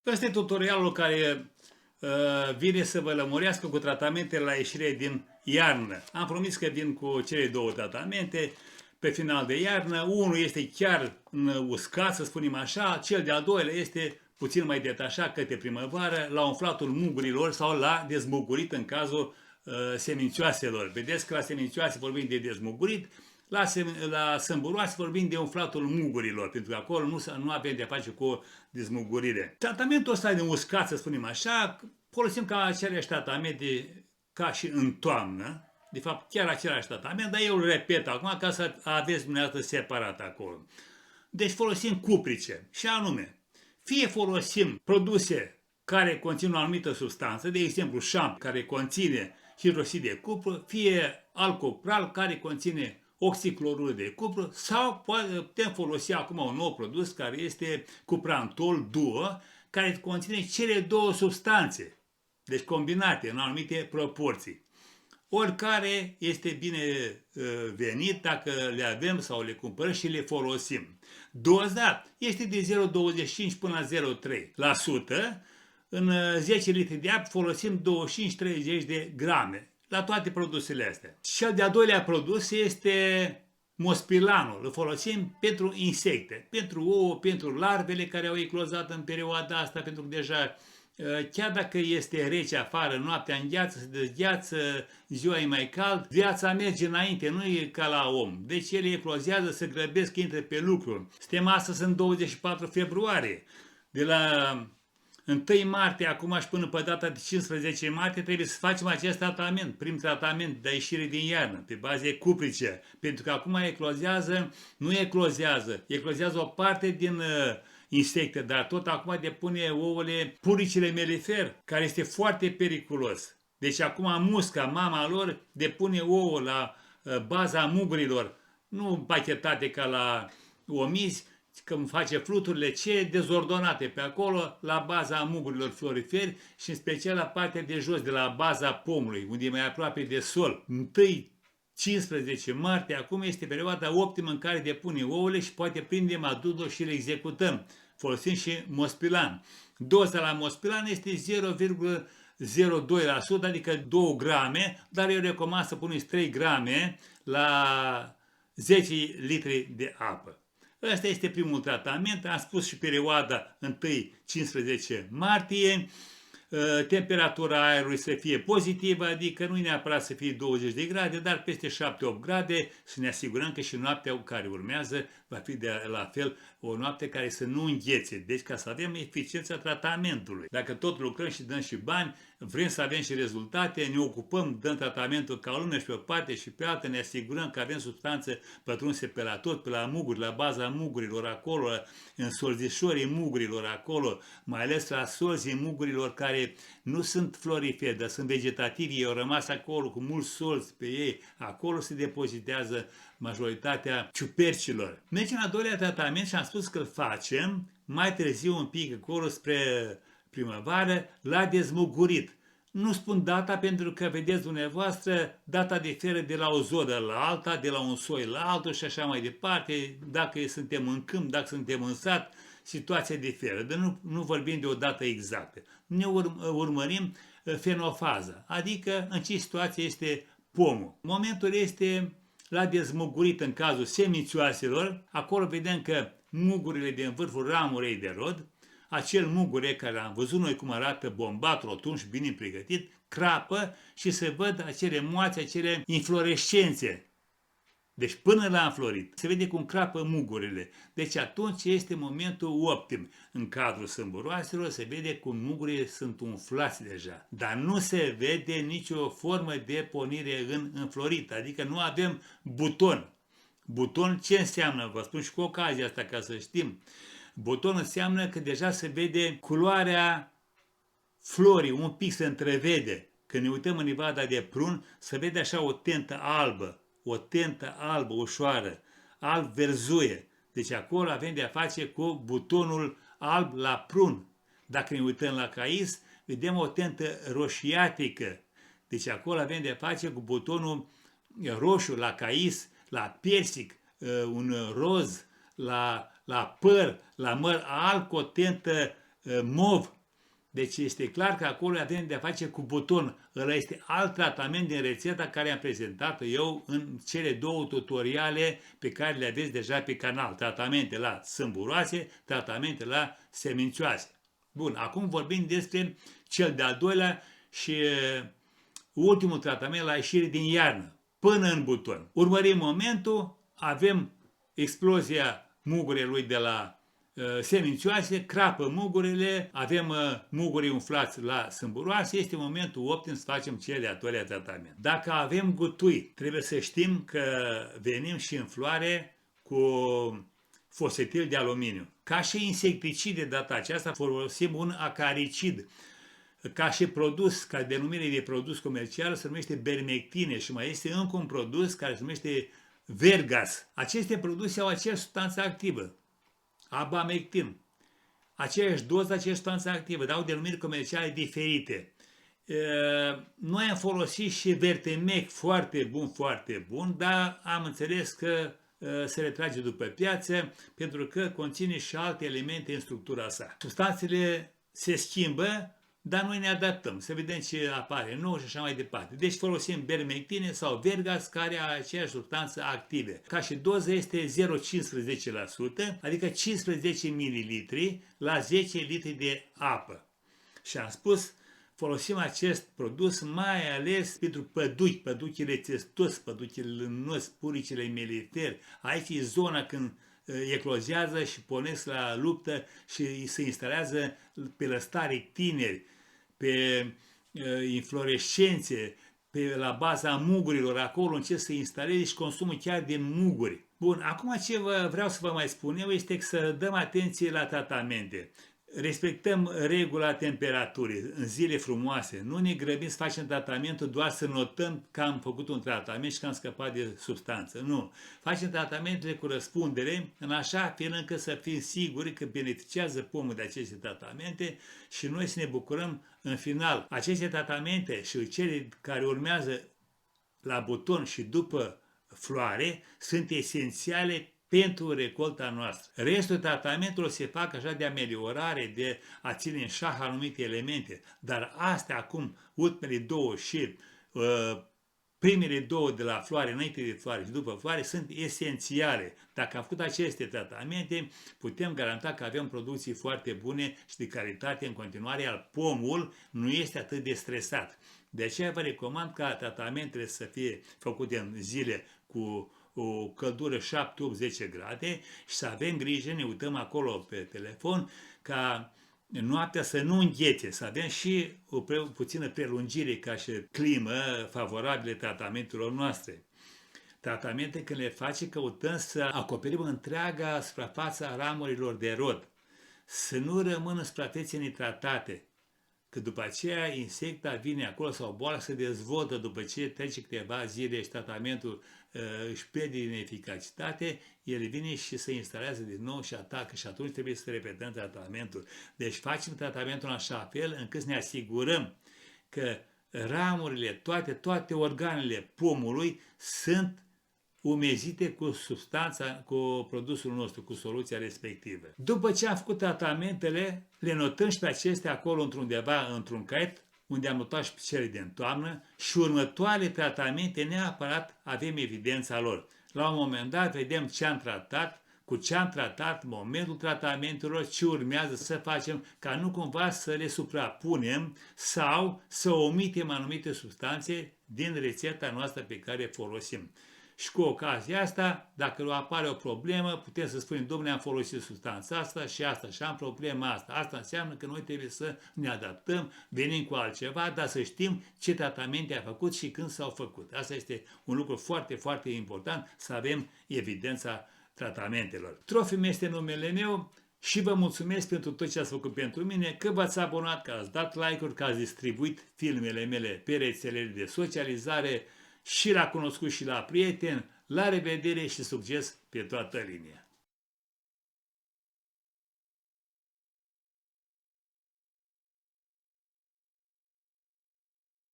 Ăsta e tutorialul care vine să vă lămurească cu tratamentele la ieșire din iarnă. Am promis că vin cu cele două tratamente pe final de iarnă. Unul este chiar uscat, să spunem așa, cel de-al doilea este puțin mai detașat către primăvară, la umflatul mugurilor sau la dezmugurit în cazul semințioaselor. Vedeți că la semințioase vorbim de dezmugurit, la sâmburoase vorbim de umflatul mugurilor, pentru că acolo nu avem de-a face cu dezmugurire. Tratamentul ăsta de uscat, să spunem așa, folosim ca aceleași tratamente ca și în toamnă, de fapt chiar același tratament, dar eu îl repet acum ca să aveți dumneavoastră separat acolo. Deci folosim cuprice și anume, fie folosim produse care conțin o anumită substanță, de exemplu șamp care conține hidroxid de cupru, fie alcopral care conține oxiclorură de cupru sau putem folosi acum un nou produs care este cuprantol duo, care conține cele două substanțe, deci combinate în anumite proporții. Oricare este bine venit dacă le avem sau le cumpărăm și le folosim. Doza este de 0,25 până la 0,3%. În 10 litri de apă folosim 25-30 de grame la toate produsele astea. Cel de-al doilea produs este mospilanul. Îl folosim pentru insecte, pentru ouă, pentru larvele care au eclozat în perioada asta, pentru că deja chiar dacă este rece afară, noaptea îngheață, se dezgheață, ziua e mai cald, viața merge înainte, nu e ca la om. Deci ele eclozează, se grăbesc, intră pe lucru. Suntem astăzi în 24 februarie. De la 1 martie, acum și până pe data de 15 martie, trebuie să facem acest tratament, prim tratament de ieșire din iarnă, pe baze cuprice. Pentru că acum eclozează, nu eclozează o parte din insecte, dar tot acum depune ouăle puricile melifer, care este foarte periculos. Deci acum musca, mama lor, depune ouă la baza mugurilor, nu pachetate ca la omizi, când face fluturile, ce dezordonate pe acolo, la baza mugurilor floriferi și în special la partea de jos, de la baza pomului, unde e mai aproape de sol. 15 martie, acum este perioada optimă în care depune ouăle și poate prindem adudul și le executăm. Folosim și mospilan. Doza la mospilan este 0,02%, adică 2 grame, dar eu recomand să puneți 3 grame la 10 litri de apă. Ăsta este primul tratament, am spus și perioada 1-15 martie, temperatura aerului să fie pozitivă, adică nu neapărat să fie 20 de grade, dar peste 7-8 grade, să ne asigurăm că și noaptea care urmează va fi de la fel o noapte care să nu înghețe, deci ca să avem eficiența tratamentului. Dacă tot lucrăm și dăm și bani, vrem să avem și rezultate, ne ocupăm, dăm tratamentul ca lumea și pe o parte și pe alta, ne asigurăm că avem substanțe pătrunse pe la tot, pe la muguri, la baza mugurilor acolo, în solzișorii mugurilor acolo, mai ales la solzii mugurilor care nu sunt floriferi, dar sunt vegetativi, ei au rămas acolo cu mulți solzi pe ei, acolo se depozitează majoritatea ciupercilor. Mergem la doilea tratament și am spus că îl facem mai târziu un pic acolo spre primăvară, la dezmugurit. Nu spun data pentru că, vedeți dumneavoastră, data diferă de la o zonă la alta, de la un soi la altul și așa mai departe. Dacă suntem în câmp, dacă suntem în sat, situația diferă. Dar nu vorbim de o dată exactă. Ne urmărim fenofaza, adică în ce situație este pomul. Momentul este la dezmugurit în cazul semințioaselor. Acolo vedem că mugurile din vârful ramurei de rod, acel mugure care am văzut noi cum arată bombat, rotund și bine pregătit, crapă și se văd acele moațe, acele inflorescențe. Deci până la înflorit, se vede cum crapă mugurile. Deci atunci este momentul optim. În cadrul sâmburoaselor se vede cum mugurile sunt umflați deja. Dar nu se vede nicio formă de pornire în înflorit, adică nu avem buton. Buton ce înseamnă? Vă spun și cu ocazia asta ca să știm. Buton înseamnă că deja se vede culoarea florii, un pic se întrevede. Când ne uităm în livada de prun, se vede așa o tentă albă ușoară, alb verzuie. Deci acolo avem de a face cu butonul alb la prun. Dacă ne uităm la cais, vedem o tentă roșiatică. Deci acolo avem de a face cu butonul roșu la cais, la persic, un roz, la păr, la măr alb cu o tentă mov. Deci este clar că acolo avem de-a face cu buton. Ăla este alt tratament din rețeta care am prezentat eu în cele două tutoriale pe care le aveți deja pe canal. Tratamente la sâmburoase, tratamente la semințioase. Bun, acum vorbim despre cel de-al doilea și ultimul tratament la ieșire din iarnă, până în buton. Urmărim momentul, avem explozia mugurelui de la semințioase, crapă mugurile, avem mugurii umflați la sâmburoase, este momentul optim să facem cel de-al doilea tratament. Dacă avem gutui, trebuie să știm că venim și în floare cu fosfatil de aluminiu. Ca și insecticid de data aceasta folosim un acaricid. Ca și produs, ca denumire de produs comercial, se numește bermectine și mai este încă un produs care se numește Vergas. Aceste produse au aceeași substanță activă, abamectin. Aceeași doză, aceeași substanță activă, dar au denumiri comerciale diferite. Noi am folosit și Vertemec, foarte bun, dar am înțeles că se retrage după piață pentru că conține și alte elemente în structura sa. Substanțele se schimbă, dar noi ne adaptăm, să vedem ce apare nou și așa mai departe. Deci folosim bermectine sau Vergas, care are aceeași substanță active. Ca și doză este 0,15%, adică 15 ml la 10 litri de apă. Și am spus, folosim acest produs mai ales pentru păduchi, păduchile țestos, păduchile lânos, puricile meliferi. Aici e zona când eclozează și pornesc la luptă și se instalează pe lăstare tineri, pe inflorescențe, la baza mugurilor, acolo încep să instaleze și consumă chiar din muguri. Bun, acum ce vreau să vă mai spun eu este să dăm atenție la tratamente. Respectăm regula temperaturii în zile frumoase. Nu ne grăbim să facem tratamentul doar să notăm că am făcut un tratament și că am scăpat de substanță. Nu. Facem tratamentele cu răspundere în așa fel încât să fim siguri că beneficiază pomul de aceste tratamente și noi să ne bucurăm în final. Aceste tratamente și cele care urmează la buton și după floare sunt esențiale pentru recolta noastră. Restul tratamentului se fac așa de ameliorare, de a ține în șah anumite elemente, dar astea acum, ultimele două și primele două de la floare, înainte de floare și după floare, sunt esențiale. Dacă am făcut aceste tratamente, putem garanta că avem producții foarte bune și de calitate în continuare, iar pomul nu este atât de stresat. De aceea vă recomand ca tratamentele să fie făcute în zile cu o căldură 7-8-10 grade și să avem grijă, ne uităm acolo pe telefon, ca noaptea să nu înghețe, să avem și o puțină prelungire ca și climă favorabile tratamentelor noastre. Tratamente când le face, căutăm să acoperim întreaga suprafață a ramurilor de rod, să nu rămână suprafețe netratate, că după aceea insecta vine acolo sau boala se dezvoltă după ce trece câteva zile și tratamentul își pierde din eficacitate, el vine și se instalează din nou și atacă și atunci trebuie să repetăm tratamentul. Deci facem tratamentul în așa fel încât să ne asigurăm că ramurile, toate organele pomului sunt umezite cu substanța, cu produsul nostru, cu soluția respectivă. După ce am făcut tratamentele, le notăm și pe acestea acolo într-undeva, într-un caiet, unde am notat și pe cele din toamnă și următoarele tratamente neapărat avem evidența lor. La un moment dat vedem ce am tratat, cu ce am tratat, momentul tratamentelor, ce urmează să facem, ca nu cumva să le suprapunem sau să omitem anumite substanțe din rețeta noastră pe care o folosim. Și cu ocazia asta, dacă apare o problemă, putem să spunem, domnule, am folosit substanța asta și am problema asta. Asta înseamnă că noi trebuie să ne adaptăm, venim cu altceva, dar să știm ce tratamente a făcut și când s-au făcut. Asta este un lucru foarte, foarte important, să avem evidența tratamentelor. Trofim este numele meu și vă mulțumesc pentru tot ce ați făcut pentru mine, că v-ați abonat, că ați dat like-uri, că ați distribuit filmele mele pe rețelele de socializare și l-a cunoscut și la prieten. La revedere și succes pe toată linia!